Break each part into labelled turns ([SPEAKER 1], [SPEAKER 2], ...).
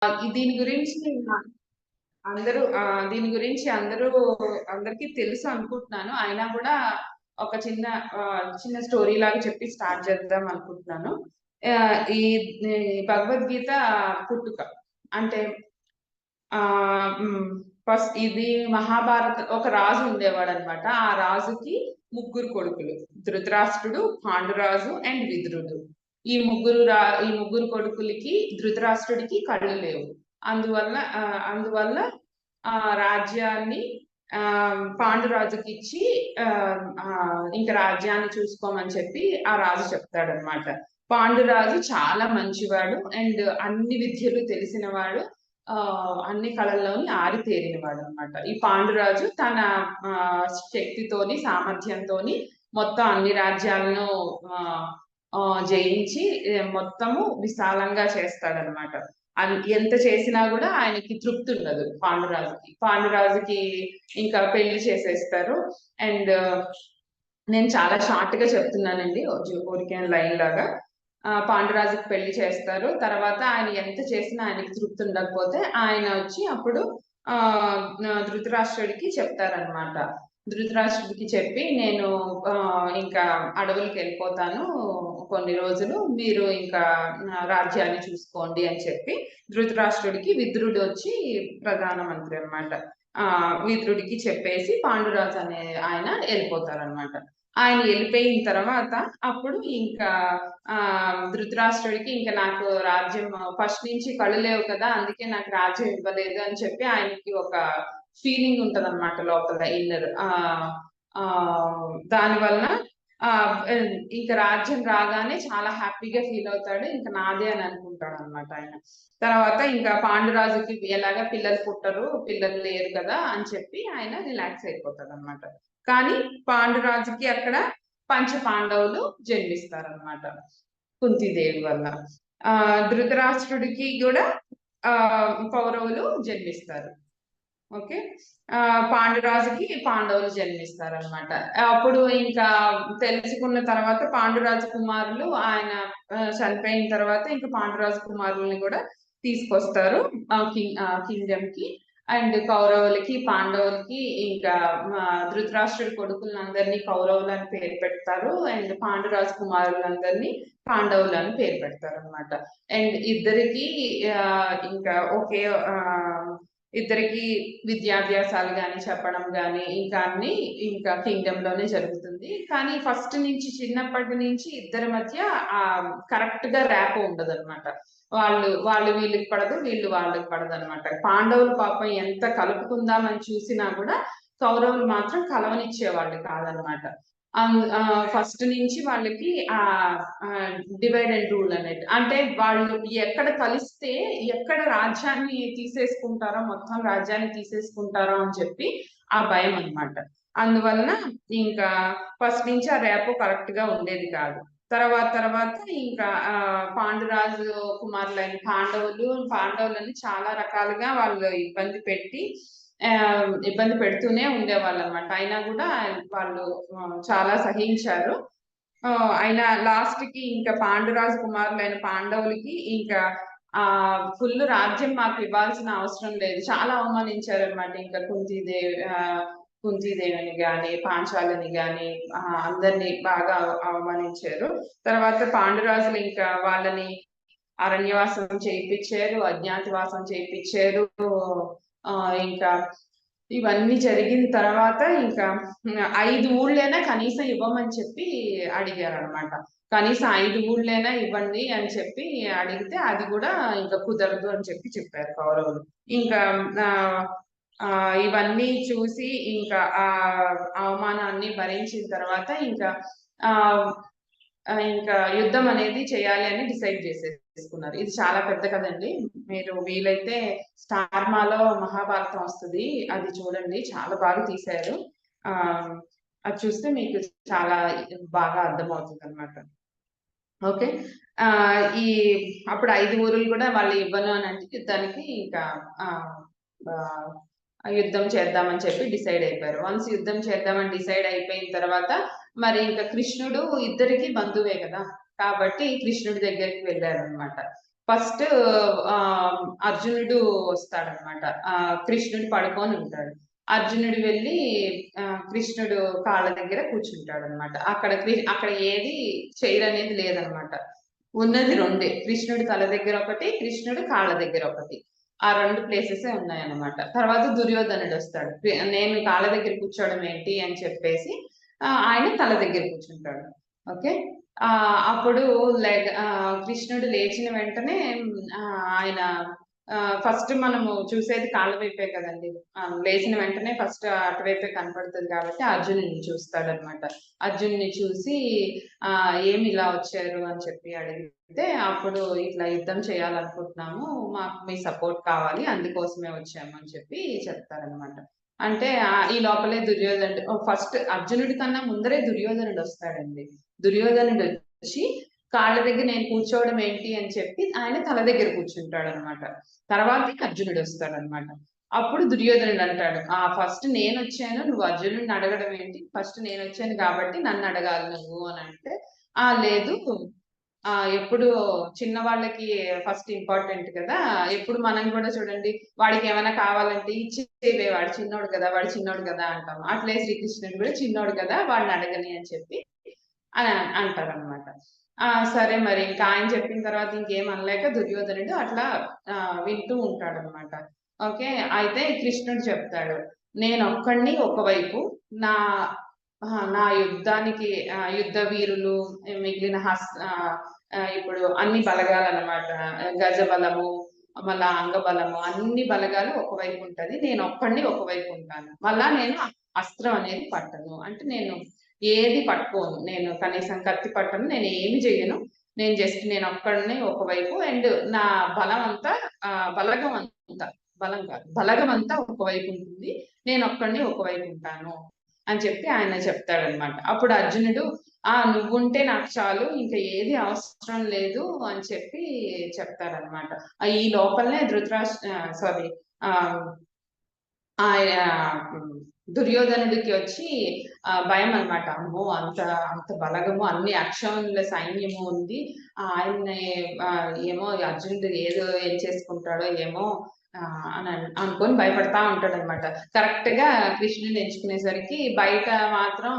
[SPEAKER 1] దీని గురించి అందరూ దీని గురించి అందరికీ తెలుసు అనుకుంటున్నాను. అయినా కూడా ఒక చిన్న స్టోరీ లాగా చెప్పి స్టార్ట్ చేద్దాం అనుకుంటున్నాను. ఈ భగవద్గీత పుట్టుక అంటే ఫస్ట్ ఇది మహాభారత ఒక రాజు ఉండేవాడనమాట. ఆ రాజుకి ముగ్గురు కొడుకులు. ధృతరాష్ట్రుడు, పాండురాజు అండ్ విదురుడు. ఈ ముగ్గురు కొడుకులకి ధృతరాష్ట్రుడికి కళ్ళు లేవు. అందువల్ల రాజ్యాన్ని పాండురాజుకి ఇచ్చి ఇంకా రాజ్యాన్ని చూసుకోమని చెప్పి ఆ రాజు చెప్తాడనమాట. పాండురాజు చాలా మంచివాడు అండ్ అన్ని విద్యలు తెలిసినవాడు, అన్ని కళల్లోని ఆరితేరినవాడు అనమాట. ఈ పాండురాజు తన శక్తితోని సామర్థ్యంతోని మొత్తం అన్ని రాజ్యాలను జయించి మొత్తము విశాలంగా చేస్తాడనమాట. ఎంత చేసినా కూడా ఆయనకి తృప్తి ఉండదు పాండురాజుకి ఇంకా పెళ్లి చేసేస్తారు. అండ్ నేను చాలా షార్ట్ గా చెప్తున్నానండి, ఊరికే లైన్ లాగా. పాండురాజుకి పెళ్లి చేస్తారు. తర్వాత ఆయన ఎంత చేసినా ఆయనకి తృప్తి ఉండకపోతే ఆయన వచ్చి అప్పుడు ధృతరాష్ట్రుడికి చెప్తారనమాట. ధృతరాష్ట్రుడికి చెప్పి నేను ఇంకా అడవులకి వెళ్ళిపోతాను కొన్ని రోజులు, మీరు ఇంకా రాజ్యాన్ని చూసుకోండి అని చెప్పి ధృతరాష్ట్రుడికి విదురుడు వచ్చి ప్రధానమంత్రి అనమాట. విదురుడికి చెప్పేసి పాండురాజు అనే ఆయన వెళ్ళిపోతారనమాట. ఆయన వెళ్ళిపోయిన తర్వాత అప్పుడు ఇంకా ధృతరాష్ట్రుడికి ఇంకా నాకు రాజ్యం ఫస్ట్ నుంచి కళ్ళు లేవు కదా, అందుకే నాకు రాజ్యం ఇవ్వలేదు అని చెప్పి ఆయనకి ఒక ఫీలింగ్ ఉంటది అనమాట లోపల, ఇన్నర్. దానివల్ల ఇంకా రాజ్యం రాగానే చాలా హ్యాపీగా ఫీల్ అవుతాడు. ఇంకా నాదే అని అనుకుంటాడు అనమాట ఆయన. తర్వాత ఇంకా పాండురాజుకి ఎలాగా పిల్లలు పుట్టరు, పిల్లలు లేరు కదా అని చెప్పి ఆయన రిలాక్స్ అయిపోతాడు అనమాట. కానీ పాండురాజుకి అక్కడ పంచ పాండవులు జన్మిస్తారనమాట కుంతీదేవి వల్ల. ధృతరాష్ట్రుడికి కూడా కౌరవులు జన్మిస్తారు. ఓకే. పాండురాజుకి పాండవులు జన్మిస్తారనమాట. అప్పుడు ఇంకా తెలుసుకున్న తర్వాత పాండురాజు కుమారులు ఆయన చనిపోయిన తర్వాత ఇంకా పాండురాజు కుమారుల్ని కూడా తీసుకొస్తారు కింగ్డమ్ కి. అండ్ కౌరవులకి పాండవులకి ఇంకా ధృతరాష్ట్రుడి కొడుకులందరినీ కౌరవులు అని పేరు పెడతారు. అండ్ పాండురాజు కుమారులందరినీ పాండవులు అని పేరు పెడతారు అనమాట. అండ్ ఇద్దరికి ఇంకా ఒకే ఇద్దరికి విద్యాభ్యాసాలు కానీ చెప్పడం కానీ ఇంకా అన్ని ఇంకా కింగ్డమ్ లోనే జరుగుతుంది. కానీ ఫస్ట్ నుంచి చిన్నప్పటి నుంచి ఇద్దరి మధ్య కరెక్ట్ గా ర్యాప్ ఉండదు అనమాట. వాళ్ళు వీళ్ళకి పడదు, వీళ్ళు వాళ్ళకి పడదు అనమాట. పాండవులు పాపం ఎంత కలుపుకుందామని చూసినా కూడా కౌరవులు మాత్రం కలవనిచ్చేవాళ్ళు కాదనమాట. ఫస్ట్ నుంచి వాళ్ళకి డివైడ్ అండ్ రూల్ అనేది, అంటే వాళ్ళు ఎక్కడ కలిస్తే ఎక్కడ రాజ్యాన్ని తీసేసుకుంటారో, మొత్తం రాజ్యాన్ని తీసేసుకుంటారో అని చెప్పి ఆ భయం అనమాట. అందువలన ఇంకా ఫస్ట్ నుంచి ఆ రేపు కరెక్ట్ గా ఉండేది కాదు. తర్వాత ఇంకా పాండురాజు కుమారులైన పాండవులని చాలా రకాలుగా వాళ్ళు ఇబ్బంది పెడుతూనే ఉండేవాళ్ళు అనమాట. అయినా కూడా వాళ్ళు చాలా సహించారు. అయినా లాస్ట్ కి ఇంకా పాండురాజు కుమారులైన పాండవులకి ఇంకా ఫుల్ రాజ్యం మాకు ఇవ్వాల్సిన అవసరం లేదు, చాలా అవమానించారు అనమాట. ఇంకా కుంతీదేవిని గాని పాంచాలని గాని అందరినీ బాగా అవమానించారు. తర్వాత పాండురాజులు ఇంకా వాళ్ళని అరణ్యవాసం చేయించారు, అజ్ఞాతవాసం చేయించారు. ఇంకా ఇవన్నీ జరిగిన తర్వాత ఇంకా 5 ఊళ్ళైనా కనీసం ఇవ్వమని చెప్పి అడిగారు అనమాట. కనీసం 5 ఊళ్ళైనా ఇవ్వండి అని చెప్పి అడిగితే అది కూడా ఇంకా కుదరదు అని చెప్పి చెప్పారు కౌరవులు. ఇంకా ఇవన్నీ చూసి ఇంకా ఆ అవమానాన్ని భరించిన తర్వాత ఇంకా యుద్ధం అనేది చేయాలి అని డిసైడ్ చేసేసుకున్నారు. ఇది చాలా పెద్ద కదండి, మీరు వీలైతే స్టార్ మాలో మహాభారతం వస్తుంది, అది చూడండి, చాలా బాగా తీశారు. అది చూస్తే మీకు చాలా బాగా అర్థమవుతుంది అనమాట. ఓకే. అప్పుడు 5 ఊరులు కూడా వాళ్ళు ఇవ్వను అని అంటే యుద్ధానికి ఇంకా యుద్ధం చేద్దామని చెప్పి డిసైడ్ అయిపోయారు. వన్స్ యుద్ధం చేద్దామని డిసైడ్ అయిపోయిన తర్వాత మరి ఇంకా కృష్ణుడు ఇద్దరికి బంధువే కదా, కాబట్టి కృష్ణుడి దగ్గరికి వెళ్ళారు అనమాట. ఫస్ట్ అర్జునుడు వస్తాడనమాట. కృష్ణుడు పడుకొని ఉంటాడు. అర్జునుడు వెళ్ళి కృష్ణుడు కాళ్ళ దగ్గర కూర్చుంటాడనమాట. అక్కడ ఏది చైర్ అనేది లేదనమాట. ఉన్నది రెండే. కృష్ణుడి తల దగ్గర ఒకటి, కృష్ణుడి కాళ్ళ దగ్గర ఒకటి. ఆ 2 ప్లేసెసే ఉన్నాయన్నమాట. తర్వాత దుర్యోధనుడు వస్తాడు. నేను కాళ్ళ దగ్గర కూర్చోవడం ఏంటి అని చెప్పేసి ఆయన తల దగ్గర కూర్చుంటాడు. ఓకే. అప్పుడు కృష్ణుడు లేచిన వెంటనే ఆయన ఫస్ట్ మనము చూసేది కాళ్ళ వైపే కదండి. లేచిన వెంటనే ఫస్ట్ అటువైపే కనపడుతుంది కాబట్టి అర్జునుడిని చూస్తాడనమాట. అర్జునుడిని చూసి ఏమి ఇలా వచ్చారు అని చెప్పి అడిగితే, అప్పుడు ఇట్లా యుద్ధం చేయాలనుకుంటున్నాము, మాకు మీ సపోర్ట్ కావాలి, అందుకోసమే వచ్చాము అని చెప్పి చెప్తారనమాట. అంటే ఈ లోపలే దుర్యోధనుడు ఫస్ట్ అర్జునుడి కన్నా ముందరే దుర్యోధనుడు వస్తాడండి. దుర్యోధనుడు వచ్చి కాళ్ళ దగ్గర నేను కూర్చోవడం ఏంటి అని చెప్పి ఆయన తల దగ్గర కూర్చుంటాడు అనమాట. తర్వాత అర్జునుడు వస్తాడనమాట. అప్పుడు దుర్యోధనుడు అంటాడు, ఫస్ట్ నేను వచ్చాను, నువ్వు అర్జునుడిని అడగడం ఏంటి, ఫస్ట్ నేను వచ్చాను కాబట్టి నన్ను అడగాలి నువ్వు అని అంటే, లేదు ఎప్పుడు చిన్న వాళ్ళకి ఫస్ట్ ఇంపార్టెంట్ కదా, ఎప్పుడు మనం కూడా చూడండి వాడికి ఏమైనా కావాలంటే ఇచ్చేవే, వాడు చిన్నోడు కదా అంటాం. అట్లే శ్రీకృష్ణుడు కూడా చిన్నోడు కదా వాడిని అడగని అని చెప్పి అని అంటారనమాట. సరే మరి ఇంకా ఆయన చెప్పిన తర్వాత ఇంకేం అనలేక దుర్యోధనుడు అట్లా వింటూ ఉంటాడనమాట. ఓకే. అయితే కృష్ణుడు చెప్తాడు, నేనొక్కడిని ఒకవైపు, నా నా యుద్ధానికి యుద్ధ వీరులు మిగిలిన ఇప్పుడు అన్ని బలగాలన్నమాట. గజ బలము, మళ్ళా అంగబలము, అన్ని బలగాలు ఒకవైపు ఉంటది. నేనొక్కడిని ఒకవైపు ఉంటాను. మళ్ళా నేను అస్త్రం అనేది పట్టను. అంటే నేను ఏది పట్టుకోను. నేను కనీసం కత్తి పట్టను. నేను ఏమి చెయ్యను. నేను జస్ట్ నేనొక్కడినే ఒకవైపు. అండ్ నా బలం అంతా బలగం అంతా, బలం కాదు, బలగం అంతా ఒకవైపు ఉంటుంది. నేనొక్కడిని ఒకవైపు ఉంటాను అని చెప్పి ఆయన చెప్తాడనమాట. అప్పుడు అర్జునుడు నువ్వుంటే నాకు చాలు, ఇంకా ఏది అవసరం లేదు అని చెప్పి చెప్తారనమాట. ఈ లోపలనే సారీ ఆయన దుర్యోధనుడికి వచ్చి భయం అనమాట. అమ్మో, అంత అంత బలగము, అన్ని అక్షౌహిణుల సైన్యము ఉంది, ఆయన్ని ఏమో అర్జునుడు ఏం చేసుకుంటాడో ఏమో అని అనుకొని భయపడతా ఉంటాడనమాట. కరెక్ట్ గా కృష్ణుడిని ఎంచుకునేసరికి బయట మాత్రం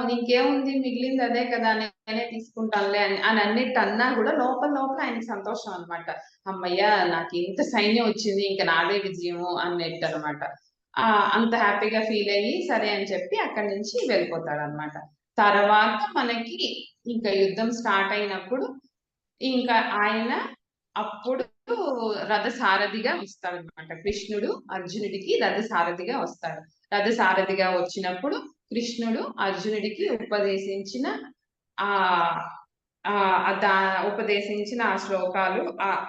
[SPEAKER 1] నీకేముంది, మిగిలింది అదే కదా, నేనే తీసుకుంటానులే అని అన్నిటి అన్నా కూడా లోపల లోపల ఆయనకి సంతోషం అనమాట. అమ్మయ్య, నాకు ఇంత సైన్యం వచ్చింది, ఇంకా నాదే విజయము అన్నట్టు అనమాట. అంత హ్యాపీగా ఫీల్ అయ్యి సరే అని చెప్పి అక్కడి నుంచి వెళ్ళిపోతాడు అనమాట. తర్వాత మనకి ఇంకా యుద్ధం స్టార్ట్ అయినప్పుడు ఇంకా ఆయన అప్పుడు రథసారథిగా వస్తాడనమాట. కృష్ణుడు అర్జునుడికి రథసారథిగా వస్తాడు. రథసారథిగా వచ్చినప్పుడు కృష్ణుడు అర్జునుడికి ఉపదేశించిన ఆ ఉపదేశించిన ఆ శ్లోకాలు,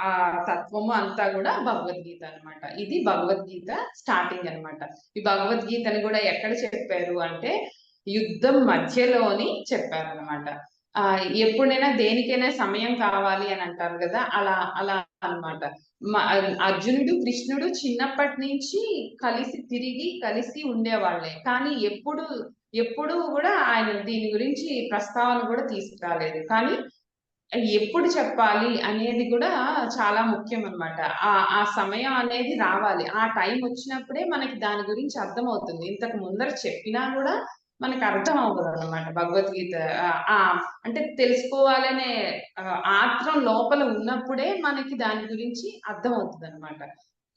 [SPEAKER 1] ఆ తత్వము అంతా కూడా భగవద్గీత అనమాట. ఇది భగవద్గీత స్టార్టింగ్ అనమాట. ఈ భగవద్గీతని కూడా ఎక్కడ చెప్పారు అంటే యుద్ధం మధ్యలోని చెప్పారనమాట. ఎప్పుడైనా దేనికైనా సమయం కావాలి అని అంటారు కదా, అలా అలా అనమాట. అర్జునుడు కృష్ణుడు చిన్నప్పటి నుంచి కలిసి ఉండేవాళ్లే, కానీ ఎప్పుడు కూడా ఆయన దీని గురించి ప్రస్తావన కూడా తీసుకురాలేదు. కానీ ఎప్పుడు చెప్పాలి అనేది కూడా చాలా ముఖ్యం అనమాట. ఆ సమయం అనేది రావాలి. ఆ టైం వచ్చినప్పుడే మనకి దాని గురించి అర్థమవుతుంది. ఇంతకు ముందర చెప్పినా కూడా మనకు అర్థం అవ్వదు అనమాట భగవద్గీత. అంటే తెలుసుకోవాలనే ఆత్రం లోపల ఉన్నప్పుడే మనకి దాని గురించి అర్థమవుతుంది అనమాట.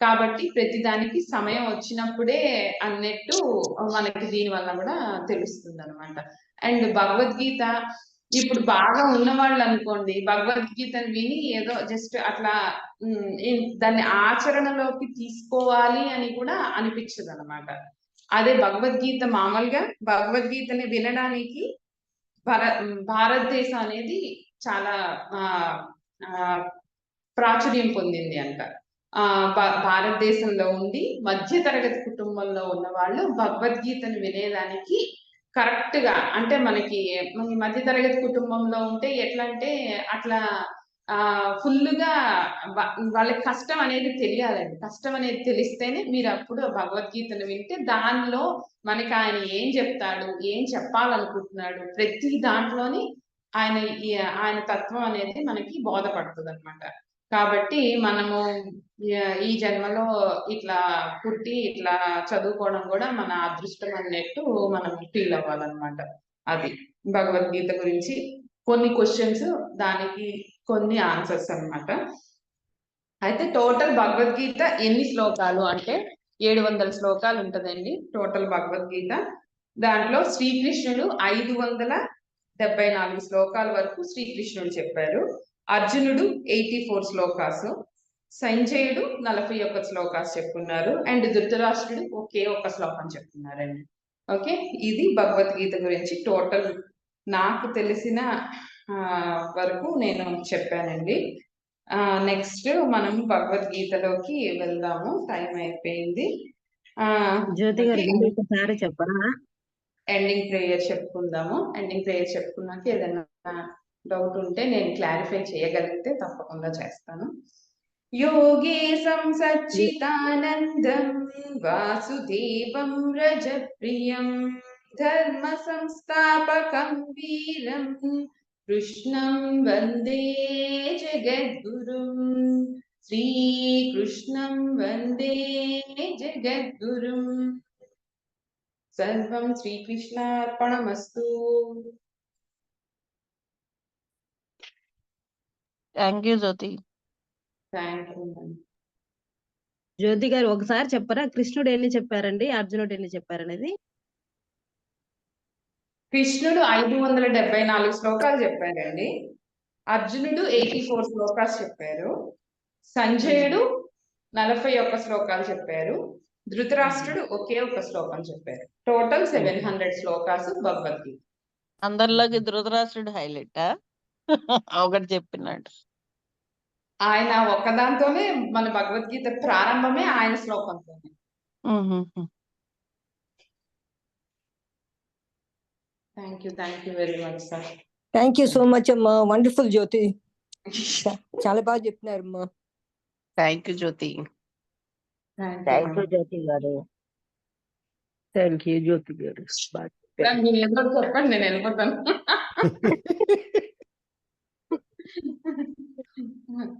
[SPEAKER 1] కాబట్టి ప్రతి దానికి సమయం వచ్చినప్పుడే అన్నట్టు మనకి దీని వల్ల కూడా తెలుస్తుంది అనమాట. అండ్ భగవద్గీత ఇప్పుడు బాగా ఉన్నవాళ్ళు అనుకోండి, భగవద్గీతను విని ఏదో జస్ట్ అట్లా దాన్ని ఆచరణలోకి తీసుకోవాలి అని కూడా అనిపించదు అనమాట. అదే భగవద్గీత మామూలుగా భగవద్గీతని వినడానికి భారతదేశం అనేది చాలా ప్రాచుర్యం పొందింది అంట. భారతదేశంలో ఉండి మధ్య తరగతి కుటుంబంలో ఉన్న వాళ్ళు భగవద్గీతను వినేదానికి కరెక్ట్ గా, అంటే మనకి మధ్య తరగతి కుటుంబంలో ఉంటే ఎట్లా అంటే అట్లా ఫుల్గా వాళ్ళకి కష్టం అనేది తెలియాలండి. కష్టం అనేది తెలిస్తేనే మీరు అప్పుడు భగవద్గీతను వింటే దానిలో మనకి ఆయన ఏం చెప్తాడు, ఏం చెప్పాలనుకుంటున్నాడు, ప్రతి దాంట్లోని ఆయన తత్వం అనేది మనకి బోధపడుతుంది అనమాట. కాబట్టి మనము ఈ జన్మలో ఇట్లా పుట్టి ఇట్లా చదువుకోవడం కూడా మన అదృష్టం అన్నట్టు మనం ఫీల్ అవ్వాలన్నమాట. అది భగవద్గీత గురించి కొన్ని క్వశ్చన్స్, దానికి కొన్ని ఆన్సర్స్ అన్నమాట. అయితే టోటల్ భగవద్గీత ఎన్ని శ్లోకాలు అంటే 700 శ్లోకాలు ఉంటదండి టోటల్ భగవద్గీత. దాంట్లో శ్రీకృష్ణుడు 574 శ్లోకాల వరకు శ్రీకృష్ణుడు చెప్పారు. అర్జునుడు 84 శ్లోకాస్, సంజయుడు 41 శ్లోకాస్ చెప్పున్నారు, అండ్ ధృతరాష్ట్రుడు ఒకే ఒక శ్లోకం చెప్పున్నారండి. ఓకే, ఇది భగవద్గీత గురించి టోటల్ నాకు తెలిసిన వరకు నేను చెప్పానండి. నెక్స్ట్ మనం భగవద్గీతలోకి వెళ్దాము, టైం అయిపోయింది.
[SPEAKER 2] జ్యోతి గారు ఒకసారి చెప్పరా?
[SPEAKER 1] ఎండింగ్ ప్రేయర్ చెప్పుకుందాము. ఎండింగ్ ప్రేయర్ చెప్పుకున్నాక ఏదైనా డౌట్ ఉంటే నేను క్లారిఫై చేయగలిగితే తప్పకుండా చేస్తాను. యోగేశం సచ్చిదానందం వాసుదేవం రజప్రియం ధర్మ సంస్థాపకం వీరం కృష్ణం వందే జగద్గురుం శ్రీకృష్ణం వందే జగద్గురుం. సర్వం శ్రీకృష్ణార్పణమస్తు.
[SPEAKER 3] Thank you Jyoti.
[SPEAKER 1] Thank you.
[SPEAKER 2] Jyoti గారు ఒకసారి చెప్పరా, కృష్ణుడు ఎన్ని చెప్పారండి, అర్జునుడు ఎన్ని చెప్పారనేది?
[SPEAKER 1] కృష్ణుడు 574 శ్లోకాలు చెప్పారండి. అర్జునుడు 84 శ్లోకాలు చెప్పారు. సంజయుడు 41 శ్లోకాలు చెప్పారు. ధృతరాష్ట్రుడు ఒకే ఒక శ్లోకం చెప్పారు. టోటల్ 700 శ్లోకాస్ భగవద్గీత.
[SPEAKER 3] అందరిలోకి ధృతరాష్ట్రుడు హైలైట్ ఒకటి చెప్పినాడు.
[SPEAKER 1] ఆయన ఒక్కదాంతోనే మన భగవద్గీత ప్రారంభమే ఆయన శ్లోకంతోనే. Thank you very much sir.
[SPEAKER 4] Thank you so much అమ్మా, వండర్ఫుల్ జ్యోతి, చాలా బాగా చెప్పినారు అమ్మా.
[SPEAKER 3] Thank you Jyoti.
[SPEAKER 2] Thank you Jyoti గారు. థ్యాంక్ యూ జ్యోతి గారు.
[SPEAKER 1] చెప్పండి, నేను వెళ్ళిపోతాను.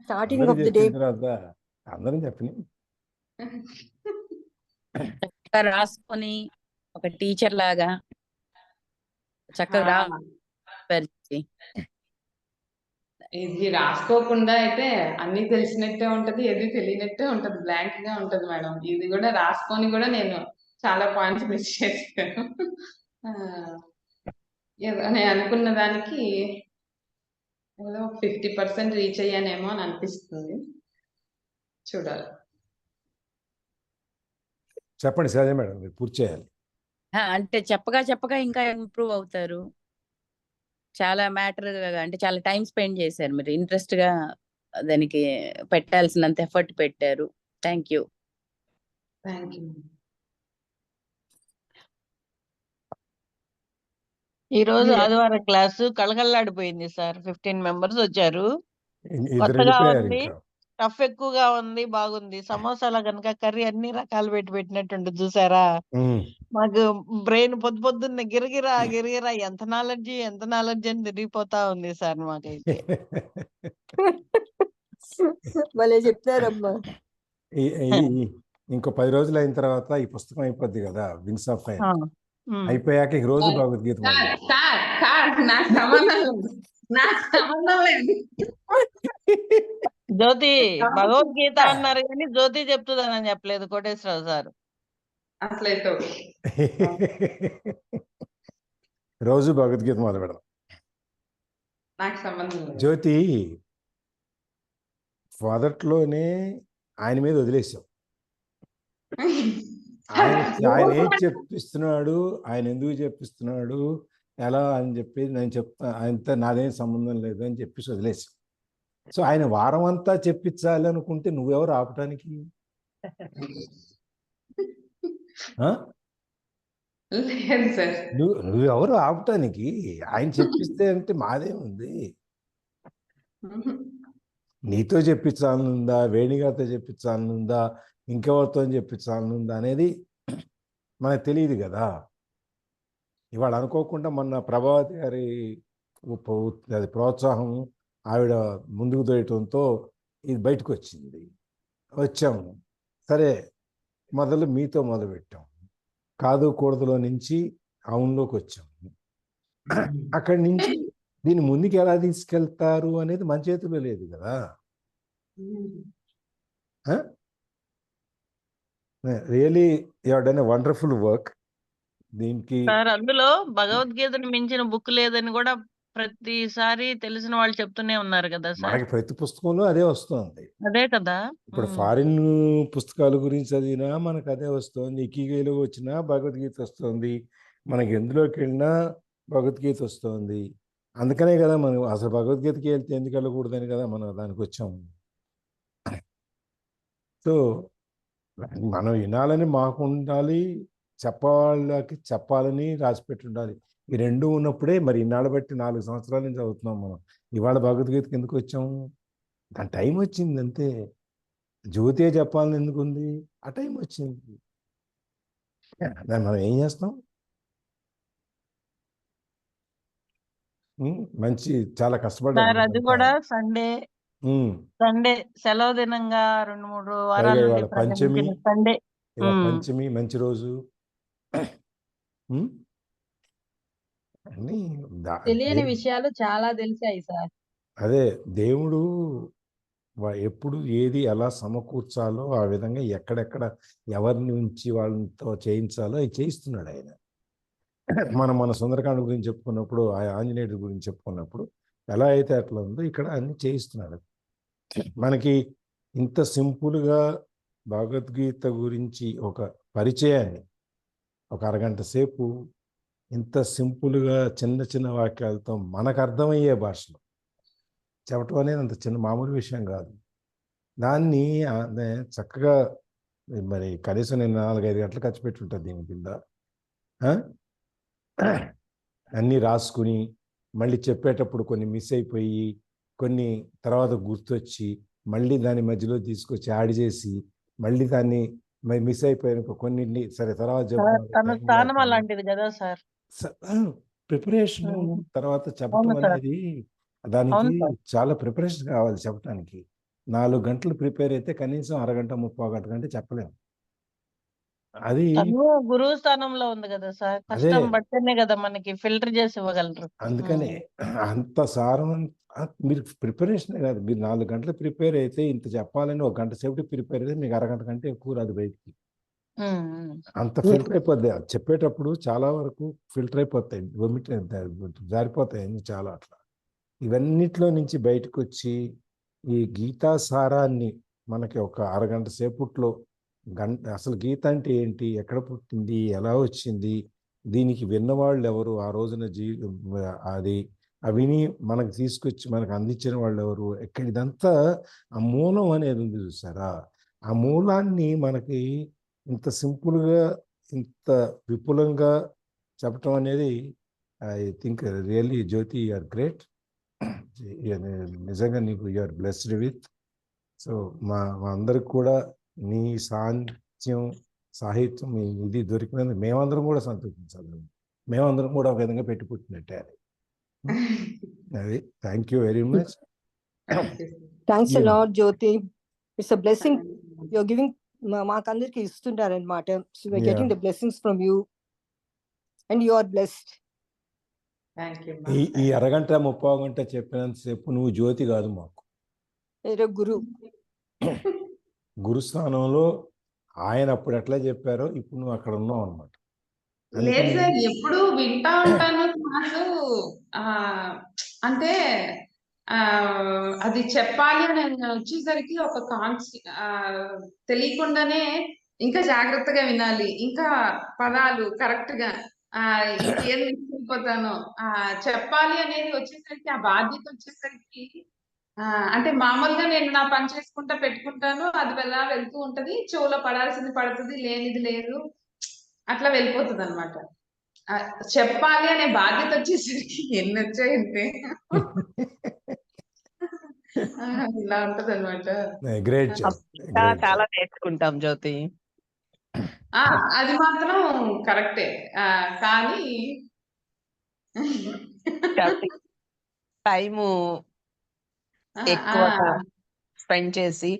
[SPEAKER 4] స్టార్టింగ్ ఆఫ్ ది డే
[SPEAKER 5] అందరం చెప్పండి.
[SPEAKER 6] రాసుకొని ఒక టీచర్ లాగా చక్కగా
[SPEAKER 1] ఇది రాసుకోకుండా అయితే అన్ని తెలిసినట్టే ఉంటది, ఏది తెలియనట్టే ఉంటది, బ్లాంక్ గా ఉంటది మేడం. ఇది కూడా రాసుకొని కూడా నేను చాలా పాయింట్స్ మిస్ చేశాను. నేను అనుకున్న దానికి ఏదో 50% రీచ్ అయ్యానేమో అని అనిపిస్తుంది, చూడాలి.
[SPEAKER 5] చెప్పండి సరే మేడం, మీరు పూర్తి చేయాలి.
[SPEAKER 6] అంటే చెప్పగా ఇంకా ఇంప్రూవ్ అవుతారు. చాలా మ్యాటర్ అంటే చాలా టైం స్పెండ్ చేశారు మీరు, ఇంట్రెస్ట్ గా దానికి పెట్టాల్సినంత ఎఫర్ట్ పెట్టారు. Thank you.
[SPEAKER 1] Thank you.
[SPEAKER 3] ఈ రోజు ఆదివారం క్లాసు కళకళలాడిపోయింది సార్. 15 మెంబర్స్ వచ్చారు. కొత్తగా ఉంది, టఫ్ ఎక్కువగా ఉంది, బాగుంది. సమోసాల కనుక కర్రీ అన్ని రకాలు పెట్టినట్టుండి చూసారా. మాకు బ్రెయిన్ పొద్దున్నే గిరగిరా ఎంత నాలెడ్జీ అని తిరిగిపోతా ఉంది సార్ మాకైతే.
[SPEAKER 4] భలే చెప్తారమ్మా.
[SPEAKER 5] ఇంకో 10 రోజులు అయిన తర్వాత ఈ పుస్తకం అయిపోద్ది కదా, వింగ్స్ ఆఫ్ ఫైర్ అయిపోయాక ఈ రోజు భగవద్గీత.
[SPEAKER 3] జ్యోతి భగవద్గీత అన్నారు కానీ జ్యోతి చెప్తుందని చెప్పలేదు కోటేశ్వరరావు సార్.
[SPEAKER 1] అట్లయితే
[SPEAKER 5] రోజు భగవద్గీత మొదలు పెడదాం.
[SPEAKER 1] నాకు సంబంధం లేదు.
[SPEAKER 5] జ్యోతి మొదట్లోనే ఆయన మీద వదిలేసాం. ఆయన ఏం చెప్పిస్తున్నాడు, ఆయన ఎందుకు చెప్పిస్తున్నాడు, ఎలా అని చెప్పి నేను చెప్తా, ఆయనతో నాదేం సంబంధం లేదు అని చెప్పేసి వదిలేసాం. సో ఆయన వారం అంతా చెప్పించాలి అనుకుంటే నువ్వెవరు ఆపటానికి? నువ్వెవరు ఆపటానికి? ఆయన చెప్పిస్తే అంటే మాదే ఉంది. నీతో చెప్పించాలనుందా, వేణిగారితో చెప్పించాలనుందా, ఇంకెవరితో చెప్పించాలనుందా అనేది మనకు తెలియదు కదా. ఇవాళ అనుకోకుండా మొన్న ప్రభావతి గారి ప్రోత్సాహం, ఆవిడ ముందుకు తోయటంతో ఇది బయటకు వచ్చింది. వచ్చాము, సరే మీతో మొదలుపెట్టాం, కాదు కూడదులో నుంచి అవునులోకి వచ్చాము. అక్కడి నుంచి దీన్ని ముందుకు ఎలా తీసుకెళ్తారు అనేది మన చేతిలో లేదు కదా. Really you have done a wonderful work. దీనికి
[SPEAKER 3] సార్ అందులో భగవద్గీతను మించిన బుక్ లేదని కూడా ప్రతిసారి తెలిసిన వాళ్ళు చెప్తూనే ఉన్నారు కదా సార్.
[SPEAKER 5] మనకి ప్రతి పుస్తకంలో అదే వస్తుంది.
[SPEAKER 3] అదే కదా.
[SPEAKER 5] ఇప్పుడు ఫారిన్ పుస్తకాల గురించి చదివినా మనకు అదే వస్తుంది. ఇకిగైలో వచ్చినా భగవద్గీత వస్తుంది, మనకి ఎందులోకి వెళ్ళినా భగవద్గీత వస్తుంది. అందుకనే కదా మనం అసలు భగవద్గీతకి వెళ్తే ఎందుకు వెళ్ళకూడదని కదా మనం దానికి వచ్చాము. సో మనం వినాలని మాకు ఉండాలి, చెప్పవాళ్ళకి చెప్పాలని రాసిపెట్టి ఉండాలి. ఈ రెండు ఉన్నప్పుడే మరి ఇన్నాళ్ళు బట్టి 4 సంవత్సరాల నుంచి చదువుతున్నాం మనం. ఇవాళ భగవద్గీతకి ఎందుకు వచ్చాము? దాని టైం వచ్చింది అంతే. జ్యోతే చెప్పాలని ఎందుకు ఉంది? ఆ టైం వచ్చింది. దాన్ని మనం ఏం చేస్తాం? మంచి చాలా
[SPEAKER 3] సార్
[SPEAKER 5] కష్టపడ్డారు.
[SPEAKER 3] అది కూడా సండే సెలవు దినంగా 2-3 వారాల
[SPEAKER 5] పైగా
[SPEAKER 3] నుండి
[SPEAKER 5] ఇవాళ పంచమి,
[SPEAKER 3] ప్రకటించిన సండే.
[SPEAKER 5] ఇవాళ పంచమి మంచి రోజు. అన్నీ
[SPEAKER 2] తెలియని విషయాలు చాలా తెలిసాయి సార్.
[SPEAKER 5] అదే దేవుడు ఎప్పుడు ఏది ఎలా సమకూర్చాలో ఆ విధంగా ఎక్కడెక్కడ ఎవరిని ఉంచి వాళ్ళతో చేయించాలో అవి చేయిస్తున్నాడు ఆయన. మన సుందరకాండ గురించి చెప్పుకున్నప్పుడు, ఆ ఆంజనేయుడి గురించి చెప్పుకున్నప్పుడు ఎలా అయితే అట్లా ఉందో ఇక్కడ అన్ని చేయిస్తున్నాడు. మనకి ఇంత సింపుల్గా భగవద్గీత గురించి ఒక పరిచయాన్ని ఒక అరగంట సేపు ఇంత సింపుల్గా చిన్న చిన్న వాక్యాలతో మనకు అర్థమయ్యే భాషలో చెప్పటం అనేది అంత చిన్న మామూలు విషయం కాదు. దాన్ని చక్కగా మరి కనీసం నేను 4-5 గంటలు ఖర్చు పెట్టి ఉంటుంది దీని కింద. అన్నీ రాసుకుని మళ్ళీ చెప్పేటప్పుడు కొన్ని మిస్ అయిపోయి, కొన్ని తర్వాత గుర్తొచ్చి మళ్ళీ దాని మధ్యలో తీసుకొచ్చి యాడ్ చేసి మళ్ళీ దాన్ని మిస్ అయిపోయిన కొన్ని సరే తర్వాత
[SPEAKER 3] తన స్థానం అలాంటిది కదా సార్.
[SPEAKER 5] ప్రిపరేషన్ తర్వాత చెప్పటం అనేది దానికి చాలా ప్రిపరేషన్ కావాలి. చెప్పడానికి 4 గంటలు ప్రిపేర్ అయితే కనీసం అరగంట 30 గంట కంటే చెప్పలేము. అది
[SPEAKER 3] గురువు స్థానంలో ఉంది కదా సార్. కష్టం బట్టనే కదా మనకి ఫిల్టర్ చేసి ఇవ్వగలరు.
[SPEAKER 5] అందుకనే అంత సారం మీరు ప్రిపరేషన్ కాదు, మీరు 4 గంటలు ప్రిపేర్ అయితే ఇంత చెప్పాలని 1 గంట సేపు ప్రిపేర్ అయితే మీకు అరగంట కంటే ఎక్కువ రాదు బయటికి. అంత ఫిల్టర్ అయిపోద్ది. చెప్పేటప్పుడు చాలా వరకు ఫిల్టర్ అయిపోతాయి, వొమిట్ జారిపోతాయి అన్ని చాలా. అట్లా ఇవన్నిట్లో నుంచి బయటకు వచ్చి ఈ గీతా సారాన్ని మనకి ఒక అరగంట సేపట్లో అసలు గీత అంటే ఏంటి, ఎక్కడ పుట్టింది, ఎలా వచ్చింది, దీనికి విన్నవాళ్ళు ఎవరు, ఆ రోజున అది విని మనకు తీసుకొచ్చి మనకు అందించిన వాళ్ళు ఎవరు, ఎక్కడ, ఇదంతా ఆ మూలం అనేది ఉంది చూసారా. ఆ మూలాన్ని మనకి ఇంత సింపుల్గా ఇంత విపులంగా చెప్పటం అనేది I think really Jyoti you are great. నిజంగా నీకు you are blessed with. So మా అందరికి కూడా నీ సాహిత్యం ఇది దొరికినందుకు మేమందరం కూడా సంతోషించాలి. మేమందరం కూడా ఒక విధంగా పెట్టి పుట్టినట్టే అది. Thank you very much.
[SPEAKER 4] Thanks a lot Jyoti. It's a blessing you are giving. మాకందరికి ఇస్తుంటారనమాట. So we are getting the blessings from you and you are blessed.
[SPEAKER 5] ఈ అరగంట 30 గంట చెప్పినంతసేపు నువ్వు జ్యోతి కాదు, మాకు గురుస్థానంలో ఆయన అప్పుడు ఎట్లా చెప్పారో ఇప్పుడు నువ్వు అక్కడ ఉన్నావు అనమాట.
[SPEAKER 1] లేదు సార్, ఎప్పుడు వింటా ఉంటాను క్లాసు. అంటే అది చెప్పాలి అని వచ్చేసరికి ఒక తెలియకుండానే ఇంకా జాగ్రత్తగా వినాలి, ఇంకా పదాలు కరెక్ట్ గా ఇంకేం మిగిలిపోతాను చెప్పాలి అనేది వచ్చేసరికి, ఆ బాధ్యత వచ్చేసరికి అంటే మామూలుగా నేను నా పని చేసుకుంటా పెట్టుకుంటాను, అది వెళ్తూ ఉంటది, చెవులో పడాల్సింది పడుతుంది, లేనిది లేదు, అట్లా వెళ్ళిపోతుంది అనమాట. చెప్పాలి అనే బాధ్యత వచ్చేసరికి ఎన్ని వచ్చాయంటే ఇలా ఉంటది అనమాట.
[SPEAKER 5] గ్రేట్.
[SPEAKER 6] చాలా నేర్చుకుంటాం జ్యోతి.
[SPEAKER 1] అది మాత్రం కరెక్టే. కానీ
[SPEAKER 6] టైము ఎక్కువ
[SPEAKER 7] స్పెండ్ చేసి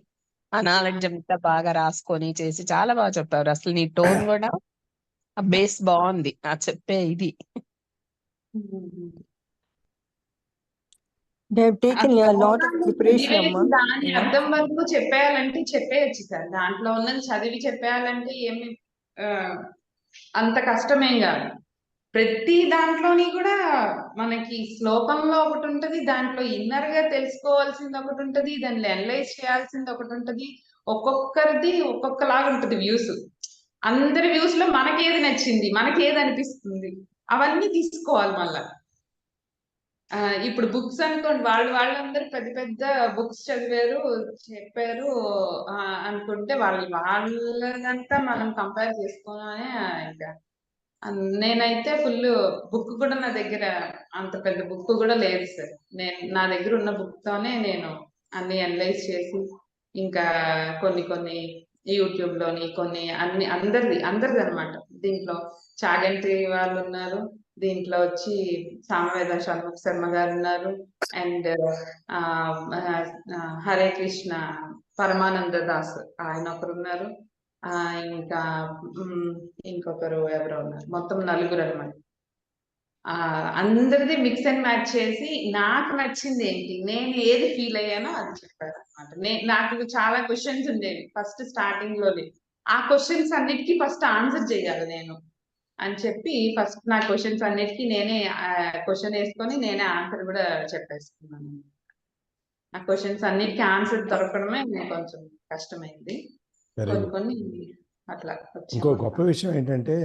[SPEAKER 7] ఆ నాలెడ్జ్ అంతా బాగా రాసుకొని చేసి చాలా బాగా చెప్పారు. అసలు నీ టోన్ కూడా ఆ బేస్ బాగుంది ఆ చెప్పే ఇది.
[SPEAKER 4] They have taken a lot of preparation, Amma.
[SPEAKER 1] దాని అర్థం వరకు చెప్పేయాలంటే చెప్పేయచ్చు సార్. దాంట్లో ఉన్నది చదివి చెప్పేయాలంటే ఏమి అంత కష్టమేం కాదు. ప్రతి దాంట్లోని కూడా మనకి శ్లోకంలో ఒకటి ఉంటది, దాంట్లో ఇన్నర్ గా తెలుసుకోవాల్సింది ఒకటి ఉంటది, దాన్ని అనలైజ్ చేయాల్సింది ఒకటి ఉంటది. ఒక్కొక్కరిది ఒక్కొక్కలాగా ఉంటది వ్యూస్. అందరి వ్యూస్ లో మనకేది నచ్చింది, మనకేది అనిపిస్తుంది, అవన్నీ తీసుకోవాలి మళ్ళా. ఇప్పుడు బుక్స్ అనుకోండి, వాళ్ళందరూ పెద్ద పెద్ద బుక్స్ చదివారు, చెప్పారు అనుకుంటే వాళ్ళదంతా మనం కంపేర్ చేసుకోవాలని ఇంకా నేనైతే ఫుల్ బుక్ కూడా నా దగ్గర అంత పెద్ద బుక్ కూడా లేదు సార్. నా దగ్గర ఉన్న బుక్ తోనే నేను అన్ని అనలైజ్ చేసి ఇంకా కొన్ని యూట్యూబ్ లోని కొన్ని అన్ని అందరిది అనమాట. దీంట్లో చాగంటి వాళ్ళు ఉన్నారు, దీంట్లో వచ్చి సామవేద షణ్ముఖ శర్మ గారు ఉన్నారు, అండ్ హరే కృష్ణ పరమానంద దాస్ ఆయన ఒకరు ఉన్నారు, ఇంకా ఇంకొకరు ఎవరో ఉన్నారు, మొత్తం నలుగురు అనమాట. అందరిది మిక్స్ అండ్ మ్యాచ్ చేసి నాకు నచ్చింది ఏంటి, నేను ఏది ఫీల్ అయ్యానో అది చెప్పారు అనమాట. నాకు చాలా క్వశ్చన్స్ ఉండేవి ఫస్ట్ స్టార్టింగ్ లోనే. ఆ క్వశ్చన్స్ అన్నిటికీ ఫస్ట్ ఆన్సర్ చేయాలి నేను అని చెప్పి ఫస్ట్ నా క్వశ్చన్స్ అన్నిటికీ నేనే క్వశ్చన్ వేసుకొని నేనే ఆన్సర్ కూడా చెప్పేసుకున్నాను. ఆ క్వశ్చన్స్ అన్నిటికీ ఆన్సర్ దొరకడమే కొంచెం కష్టమైంది. కొన్ని అట్లా.
[SPEAKER 5] ఇంకో గొప్ప విషయం ఏంటంటే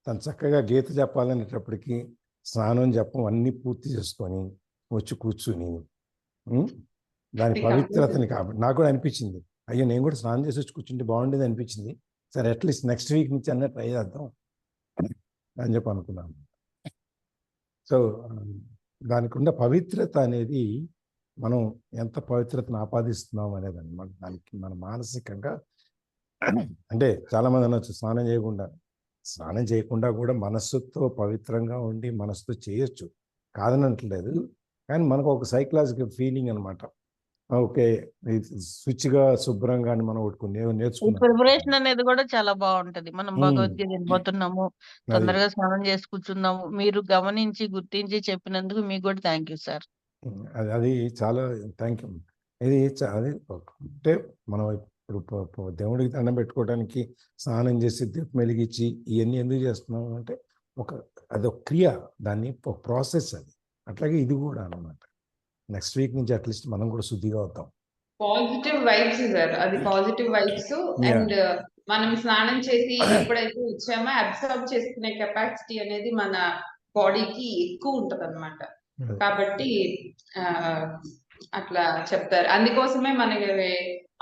[SPEAKER 5] తను చక్కగా గీత చెప్పాలనేటప్పటికి స్నానం జపం అన్ని పూర్తి చేసుకొని వచ్చి కూర్చుని దాని పవిత్రతని కాబట్టి నాకు కూడా అనిపించింది, అయ్యో నేను కూడా స్నానం చేసి వచ్చి కూర్చుంటే బాగుండేది అనిపించింది. సరే అట్లీస్ట్ నెక్స్ట్ వీక్ నుంచి అన్న ట్రై చేద్దాం అని చెప్పి అనుకున్నాను. సో దానికి ఉన్న పవిత్రత అనేది మనం ఎంత పవిత్రతను ఆపాదిస్తున్నాం అనేది అన్నమాట. దానికి మన మానసికంగా అంటే చాలా మంది అనొచ్చు స్నానం చేయకుండా కూడా మనస్సుతో పవిత్రంగా ఉండి మనసుతో చేయొచ్చు, కాదనట్లేదు. కానీ మనకు ఒక సైకలాజికల్ ఫీలింగ్ అనమాట. ఓకే శుచిగా శుభ్రంగా మనం నేర్చుకున్నాం.
[SPEAKER 3] ప్రిపరేషన్ అనేది కూడా చాలా బాగుంటది. మనం భగవద్గీత వెళ్ళిపోతున్నాము, తొందరగా స్నానం చేసి కూర్చున్నాము. మీరు గమనించి గుర్తించి చెప్పినందుకు మీకు కూడా థ్యాంక్ యూ సార్.
[SPEAKER 5] అది చాలా థ్యాంక్ యూ. ఇది అది అంటే మనం ఇప్పుడు దేవుడికి దండం పెట్టుకోవడానికి స్నానం చేసి దీపం వెలిగించి ఇవన్నీ ఎందుకు చేస్తున్నాం అంటే అదొక క్రియ, దాన్ని ఒక ప్రాసెస్ అది. అట్లాగే ఇది కూడా అన్నమాట. నెక్స్ట్ వీక్ నుంచి అట్లీస్ట్ మనం కూడా శుద్ధిగా అవుతాం.
[SPEAKER 1] పాజిటివ్ వైబ్స్ సార్, అది పాజిటివ్ వైబ్స్. అండ్ మనం స్నానం చేసి ఎప్పుడైతే వచ్చామో అబ్జర్వ్ చేసుకునే కెపాసిటీ అనేది మన బాడీకి ఎక్కువ ఉంటది అనమాట. కాబట్టి అట్లా చెప్తారు. అందుకోసమే మనకి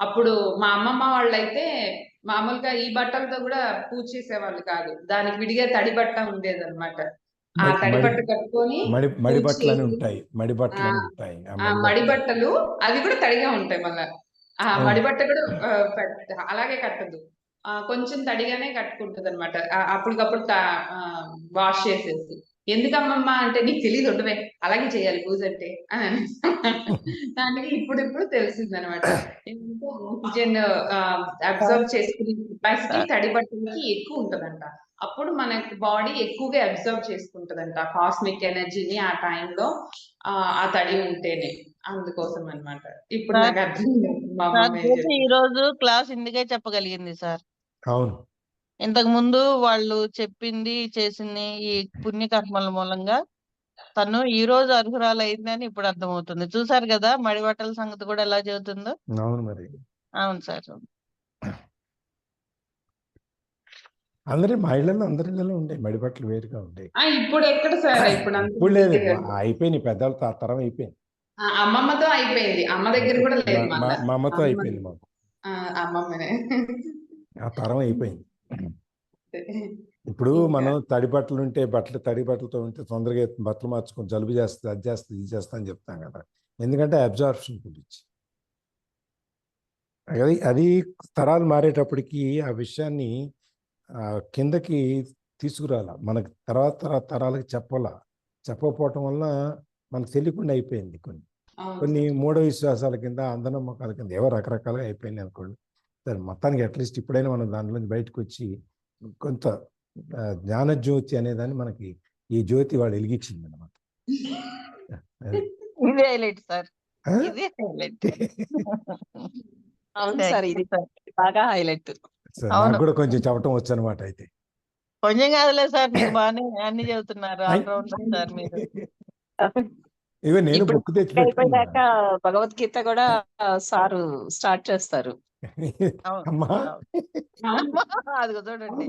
[SPEAKER 1] అప్పుడు మా అమ్మమ్మ వాళ్ళైతే మామూలుగా ఈ బట్టలతో కూడా పూజ చేసేవాళ్ళు కాదు, దానికి విడిగా తడి బట్ట ఉండేది అనమాట. ఆ తడి బట్ట కట్టుకొని
[SPEAKER 5] మడి బట్టలు ఉంటాయి,
[SPEAKER 1] మడి బట్టలు అవి కూడా తడిగా ఉంటాయి. మళ్ళా ఆ మడి బట్ట కూడా అలాగే కట్టదు, కొంచెం తడిగానే కట్టుకుంటది అనమాట. అప్పటికప్పుడు వాష్ చేసేసి. ఎందుకమ్మమ్మ అంటే నీకు తెలియదు ఉండవే, అలాగే చేయాలి పూజ అంటే అని దానికి ఇప్పుడు తెలిసింది అనమాట. ఆక్సిజన్ అబ్జర్వ్ చేసుకునే కెపాసిటీ తడి బట్టలకి ఎక్కువ ఉంటదంట. అప్పుడు మనకి బాడీ ఎక్కువగా అబ్జర్వ్ చేసుకుంటదంట కాస్మిక్ ఎనర్జీని ఆ టైంలో, ఆ తడి ఉంటేనే. అందుకోసం అన్నమాట. ఇప్పుడు నాకు అర్థం.
[SPEAKER 3] ఈ రోజు క్లాస్ ఇందుకే చెప్పగలిగింది సార్.
[SPEAKER 5] అవును,
[SPEAKER 3] ఇంతకు ముందు వాళ్ళు చెప్పింది చేసింది ఈ పుణ్యకర్మల మూలంగా తను ఈ రోజు అర్హురాలు అయిందని ఇప్పుడు అర్థమవుతుంది. చూసారు కదా మడి బట్టల సంగతి కూడా ఎలా చెబుతుందో.
[SPEAKER 5] అవును మరి.
[SPEAKER 3] అవును సార్.
[SPEAKER 5] అందరి మహిళల్లో అందరిలో ఉండే మడి బట్టలు వేరుగా ఉండే.
[SPEAKER 1] ఇప్పుడు ఎక్కడ సార్,
[SPEAKER 5] ఇప్పుడు లేదు, అయిపోయింది, పెద్దలతో ఆ తరం అయిపోయింది.
[SPEAKER 1] అమ్మమ్మతో అయిపోయింది, అమ్మ దగ్గర కూడా లేదు.
[SPEAKER 5] మా అమ్మతో అయిపోయింది, మాకు
[SPEAKER 1] అమ్మమ్మనే
[SPEAKER 5] ఆ తరం అయిపోయింది. ఇప్పుడు మనం తడి బట్టలు ఉంటే తడి బట్టలతో ఉంటే తొందరగా బట్టలు మార్చుకొని జలుబు చేస్తుంది, అది చేస్తుంది, ఇది చేస్తా అని చెప్తాం కదా. ఎందుకంటే అబ్జార్ప్షన్ గురించి అది తరాలు మారేటప్పటికి ఆ విషయాన్ని కిందకి తీసుకురాల, మనకి తర్వాత తరాలకి చెప్పకపోవటం వల్ల మనకు తెలియకుండా అయిపోయింది కొన్ని.
[SPEAKER 1] అవును
[SPEAKER 5] కొన్ని
[SPEAKER 1] సార్.
[SPEAKER 5] మూఢ విశ్వాసాల కింద అంధనమ్మకాల కింద ఏవో రకరకాలుగా అయిపోయింది అనుకోండి. సరే మొత్తానికి అట్లీస్ట్ ఇప్పుడైనా మనం దాంట్లోంచి బయటకు వచ్చి కొంత జ్ఞానజ్యోతి అనేదాన్ని మనకి ఈ జ్యోతి వాడు వెలిగించింది అనమాట.
[SPEAKER 3] ఇది హైలైట్ సార్,
[SPEAKER 5] ఆ?
[SPEAKER 3] ఇది హైలైట్.
[SPEAKER 7] అవును
[SPEAKER 3] థ్యాంక్
[SPEAKER 7] సార్,
[SPEAKER 3] యూ
[SPEAKER 7] ఇది
[SPEAKER 3] సార్.
[SPEAKER 7] బాగా హైలైట్.
[SPEAKER 5] సరే,
[SPEAKER 3] అవును,
[SPEAKER 5] నాకు కూడా కొంచెం చెప్పటం వచ్చు అనమాట అయితే.
[SPEAKER 3] కొంచెం కాదులే సార్, మీరు బాగానే అన్ని చెబుతున్నారు. ఆల్రౌండర్ సార్ మీరు.
[SPEAKER 5] ఇగో నేను
[SPEAKER 7] ఇప్పుడు
[SPEAKER 5] బుక్ తెచ్చి పెట్టుకున్నా.
[SPEAKER 7] అయిపోయాక భగవద్గీత కూడా సారు స్టార్ట్ చేస్తారు.
[SPEAKER 3] అవును
[SPEAKER 5] అమ్మా
[SPEAKER 1] అవును.
[SPEAKER 3] అది చూడండి.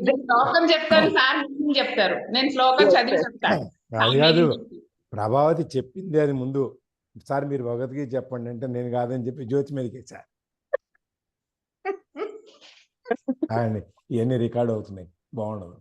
[SPEAKER 1] నేను శ్లోకం చెప్తాను సార్, మీనింగ్ చెప్తారు. నేను శ్లోకం
[SPEAKER 7] Yes,
[SPEAKER 1] చదివి
[SPEAKER 7] yes.
[SPEAKER 1] చెప్తాను.
[SPEAKER 5] అది కాదు, ప్రభావతి చెప్పింది అది ముందు. సార్ మీరు భగవద్గీత చెప్పండి అంటే నేను కాదని చెప్పి జ్యోతి మీదకి సార్ అండి. ఇవన్నీ రికార్డ్ అవుతున్నాయి, బాగుండదు.